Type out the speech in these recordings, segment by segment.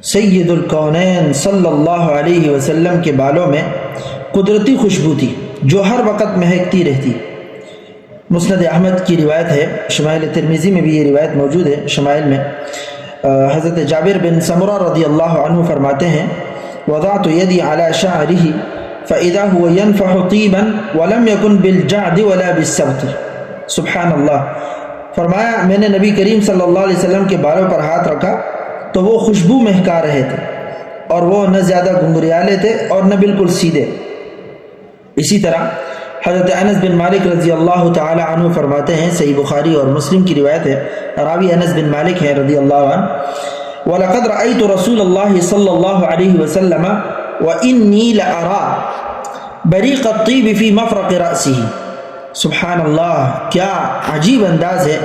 سید الکونین صلی اللہ علیہ وسلم کے بالوں میں قدرتی خوشبو تھی جو ہر وقت مہکتی رہتی۔ مسند احمد کی روایت ہے، شمائل ترمذی میں بھی یہ روایت موجود ہے۔ شمائل میں حضرت جابر بن سمرہ رضی اللہ عنہ فرماتے ہیں وضعت یدی علی شعرہ فاذا هو ينفح طیبا ولم يكن بالجعد ولا بالسبط۔ سبحان اللہ، فرمایا میں نے نبی کریم صلی اللہ علیہ وسلم کے بالوں پر ہاتھ رکھا تو وہ خوشبو مہکا رہے تھے، اور وہ نہ زیادہ گنگریالے تھے اور نہ بالکل سیدھے۔ اسی طرح حضرت انس بن مالک رضی اللہ تعالی عنہ فرماتے ہیں، صحیح بخاری اور مسلم کی روایت ہے، راوی انس بن مالک ہے رضی اللہ عنہ، وَلَقَدْ رَأَيْتُ رَسُولَ اللَّهِ صلی اللہ علیہ وسلم وَإِنِّي لَأَرَى بَرِيقَ الطِّيبِ فِي مَفْرَقِ رَأْسِهِ۔ سبحان اللہ، کیا عجیب انداز ہے۔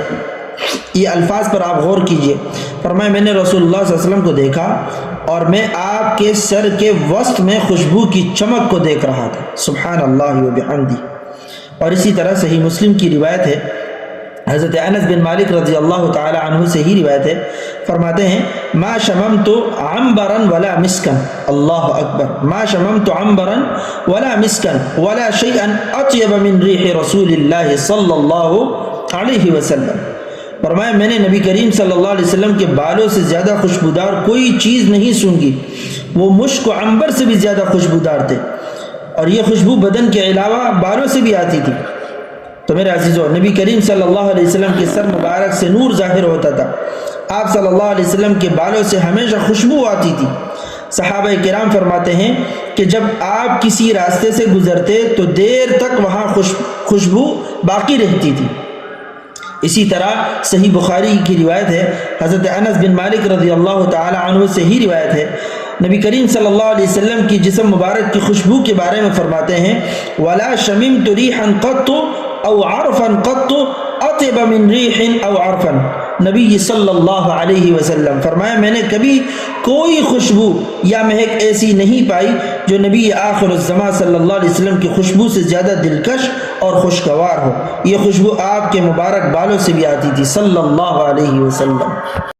یہ الفاظ پر آپ غور کیجئے۔ فرمایا میں نے رسول اللہ صلی اللہ علیہ وسلم کو دیکھا اور میں آپ کے سر کے وسط میں خوشبو کی چمک کو دیکھ رہا تھا۔ سبحان اللہ وبحمدہ۔ اور اسی طرح صحیح مسلم کی روایت ہے، حضرت انس بن مالک رضی اللہ تعالی عنہ سے ہی روایت ہے، فرماتے ہیں ما شممت عنبرا ولا مسکا، اللہ اکبر، ما شممت عنبرا ولا مسکا ولا شیئا اطیب من ریح رسول اللہ صلی اللہ علیہ وسلم۔ فرمایا میں نے نبی کریم صلی اللہ علیہ وسلم کے بالوں سے زیادہ خوشبودار کوئی چیز نہیں سونگھی، وہ مشک و عنبر سے بھی زیادہ خوشبودار تھے، اور یہ خوشبو بدن کے علاوہ بالوں سے بھی آتی تھی۔ تو میرے عزیزو، نبی کریم صلی اللہ علیہ وسلم کے سر مبارک سے نور ظاہر ہوتا تھا، آپ صلی اللہ علیہ وسلم کے بالوں سے ہمیشہ خوشبو آتی تھی۔ صحابہ کرام فرماتے ہیں کہ جب آپ کسی راستے سے گزرتے تو دیر تک وہاں خوشبو باقی رہتی تھی۔ اسی طرح صحیح بخاری کی روایت ہے، حضرت انس بن مالک رضی اللہ تعالی عنہ سے ہی روایت ہے، نبی کریم صلی اللہ علیہ وسلم کی جسم مبارک کی خوشبو کے بارے میں فرماتے ہیں وَلَا شَمِمْتُ رِيحًا قَطُّ أَوْ عَرْفًا قَطُّ أَطْيَبَ مِنْ رِيحٍ أَوْ عَرْفًا۔ نبی صلی اللہ علیہ وسلم فرمایا میں نے کبھی کوئی خوشبو یا مہک ایسی نہیں پائی جو نبی آخر الزمان صلی اللہ علیہ وسلم کی خوشبو سے زیادہ دلکش اور خوشگوار ہو۔ یہ خوشبو آپ کے مبارک بالوں سے بھی آتی تھی صلی اللہ علیہ وسلم۔